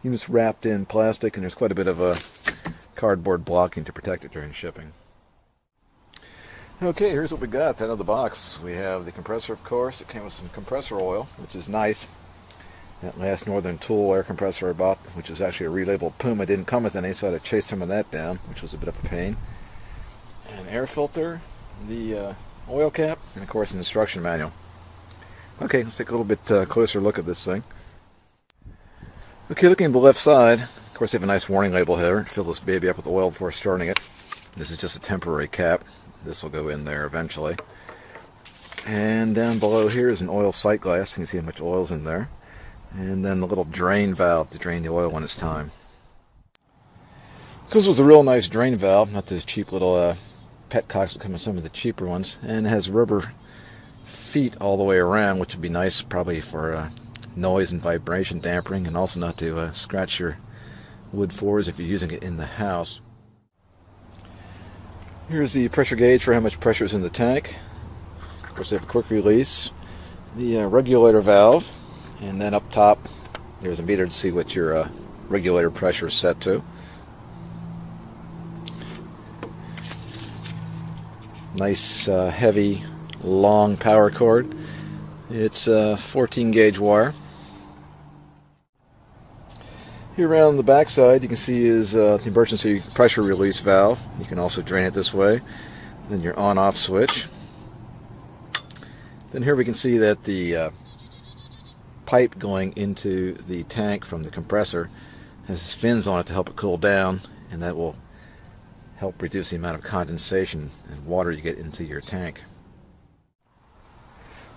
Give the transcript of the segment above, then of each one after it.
unit's wrapped in plastic, and there's quite a bit of a cardboard blocking to protect it during shipping. Okay, here's what we got out of the box. We have the compressor, of course. It came with some compressor oil, which is nice. That last Northern Tool air compressor I bought, which is actually a relabeled Puma, didn't come with any, so I had to chase some of that down, which was a bit of a pain. An air filter, the oil cap, and of course an instruction manual. Okay, let's take a little bit closer look at this thing. Okay, looking at the left side, of course they have a nice warning label here. Fill this baby up with oil before starting it. This is just a temporary cap. This will go in there eventually. And down below here is an oil sight glass. You can see how much oil's in there. And then the little drain valve to drain the oil when it's time. This was a real nice drain valve, not those cheap little petcocks that come in some of the cheaper ones. And it has rubber feet all the way around, which would be nice probably for noise and vibration dampening, and also not to scratch your wood floors if you're using it in the house. Here's the pressure gauge for how much pressure is in the tank. Of course, they have a quick release. The regulator valve. And then up top, there's a meter to see what your regulator pressure is set to. Nice, heavy, long power cord. It's 14 gauge wire. Here around the back side, you can see is the emergency pressure release valve. You can also drain it this way. Then your on-off switch. Then here we can see that the pipe going into the tank from the compressor has fins on it to help it cool down, and that will help reduce the amount of condensation and water you get into your tank.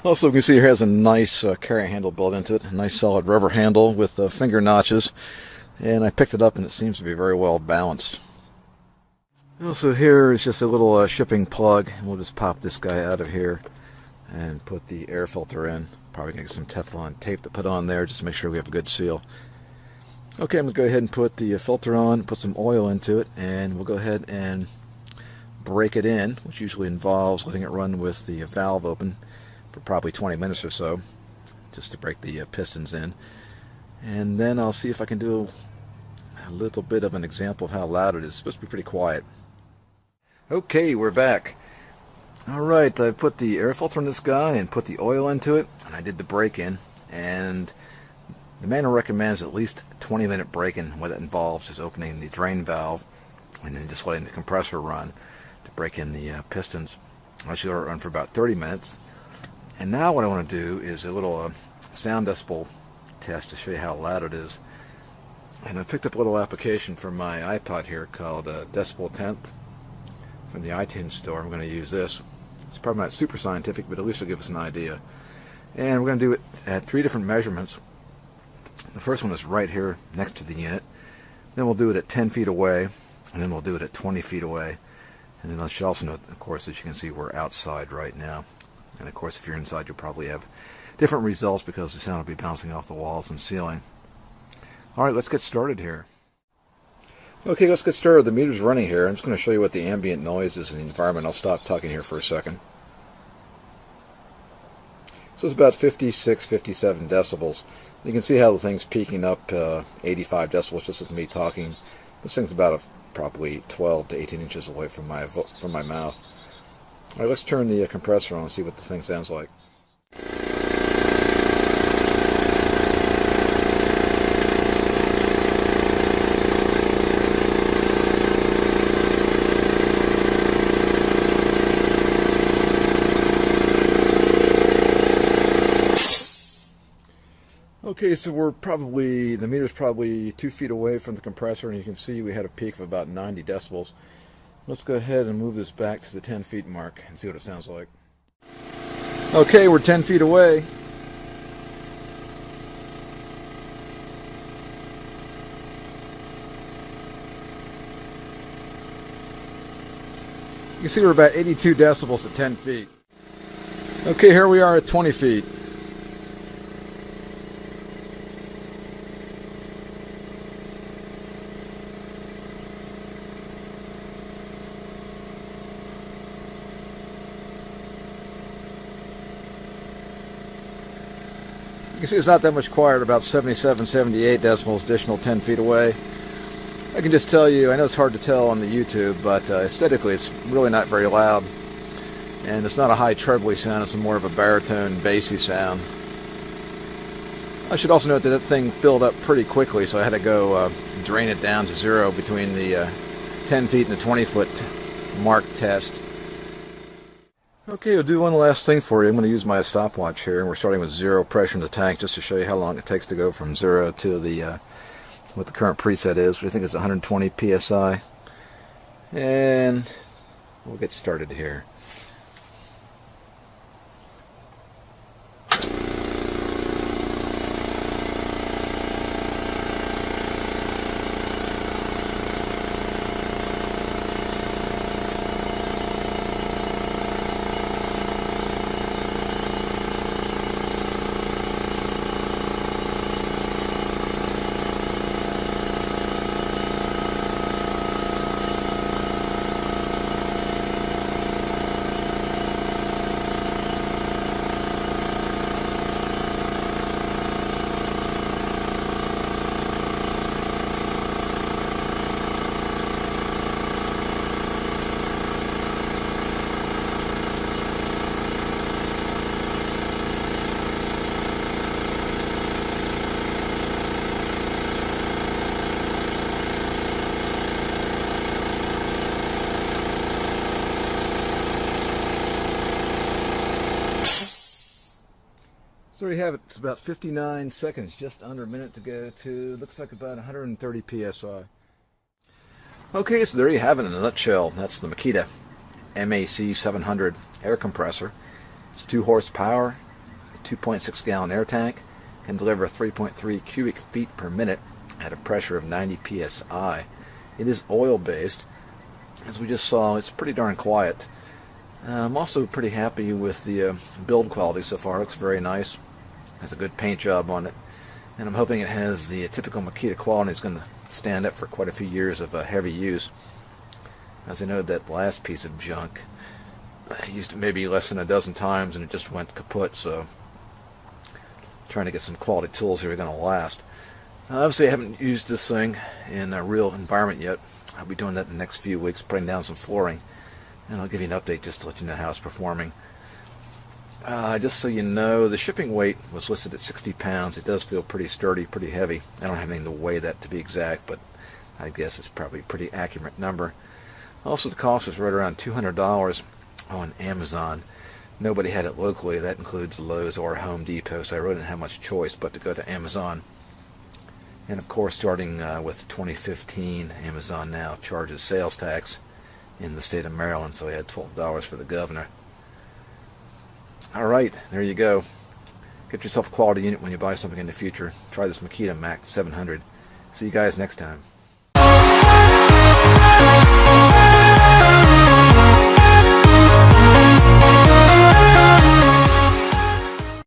Also, you can see here has a nice carry handle built into it, a nice solid rubber handle with finger notches, and I picked it up and it seems to be very well balanced. Also, here is just a little shipping plug, and we'll just pop this guy out of here and put the air filter in. Probably going to get some Teflon tape to put on there just to make sure we have a good seal. Okay, I'm going to go ahead and put the filter on, put some oil into it, and we'll go ahead and break it in, which usually involves letting it run with the valve open for probably 20 minutes or so, just to break the pistons in. And then I'll see if I can do a little bit of an example of how loud it is. It's supposed to be pretty quiet. Okay, we're back. Alright, I put the air filter in this guy and put the oil into it, and I did the break-in, and the manual recommends at least a 20-minute break-in. What that involves is opening the drain valve and then just letting the compressor run to break in the pistons. I should let it run for about 30 minutes. And now what I want to do is a little sound decibel test to show you how loud it is. And I picked up a little application from my iPod here called Decibel Tenth from the iTunes store. I'm going to use this. It's probably not super scientific, but at least it'll give us an idea. And we're going to do it at 3 different measurements. The first one is right here next to the unit. Then we'll do it at 10 feet away, and then we'll do it at 20 feet away. And then I should also note, of course, as you can see, we're outside right now. And of course, if you're inside, you'll probably have different results because the sound will be bouncing off the walls and ceiling. Alright, let's get started here. Okay, let's get started. The meter's running here. I'm just going to show you what the ambient noise is in the environment. I'll stop talking here for a second. So it's about 56, 57 decibels. You can see how the thing's peaking up 85 decibels just with me talking. This thing's about probably 12 to 18 inches away from my mouth. Alright, let's turn the compressor on and see what the thing sounds like. Okay, so the meter's probably 2 feet away from the compressor, and you can see we had a peak of about 90 decibels. Let's go ahead and move this back to the 10 feet mark and see what it sounds like. Okay, we're 10 feet away. You can see we're about 82 decibels at 10 feet. Okay, here we are at 20 feet. You can see it's not that much quieter, about 77, 78 decibels, additional 10 feet away. I can just tell you, I know it's hard to tell on the YouTube, but aesthetically it's really not very loud. And it's not a high trebly sound, it's more of a baritone, bassy sound. I should also note that that thing filled up pretty quickly, so I had to go drain it down to zero between the 10 feet and the 20 foot mark test. Okay, I'll do one last thing for you. I'm going to use my stopwatch here, and we're starting with zero pressure in the tank just to show you how long it takes to go from zero to the what the current preset is, which I think is 120 psi. And we'll get started here. So there you have it. It's about 59 seconds, just under a minute to go to, looks like about 130 psi. Okay, so there you have it in a nutshell. That's the Makita MAC700 Air Compressor. It's 2 horsepower, a 2.6 gallon air tank, can deliver 3.3 cubic feet per minute at a pressure of 90 psi. It is oil based. As we just saw, it's pretty darn quiet. I'm also pretty happy with the build quality so far. It looks very nice. Has a good paint job on it, and I'm hoping it has the typical Makita quality. It's going to stand up for quite a few years of heavy use. As I know, that last piece of junk I used it maybe less than a dozen times and it just went kaput, so trying to get some quality tools here are going to last. Obviously I haven't used this thing in a real environment yet. I'll be doing that in the next few weeks, putting down some flooring, and I'll give you an update just to let you know how it's performing. Just so you know, the shipping weight was listed at 60 pounds. It does feel pretty sturdy, pretty heavy. I don't have anything to weigh that to be exact, but I guess it's probably a pretty accurate number. Also, the cost was right around $200 on Amazon. Nobody had it locally. That includes Lowe's or Home Depot, so I really didn't have much choice but to go to Amazon. And of course, starting with 2015, Amazon now charges sales tax in the state of Maryland, so I had $12 for the governor. Alright, there you go. Get yourself a quality unit when you buy something in the future. Try this Makita MAC700. See you guys next time.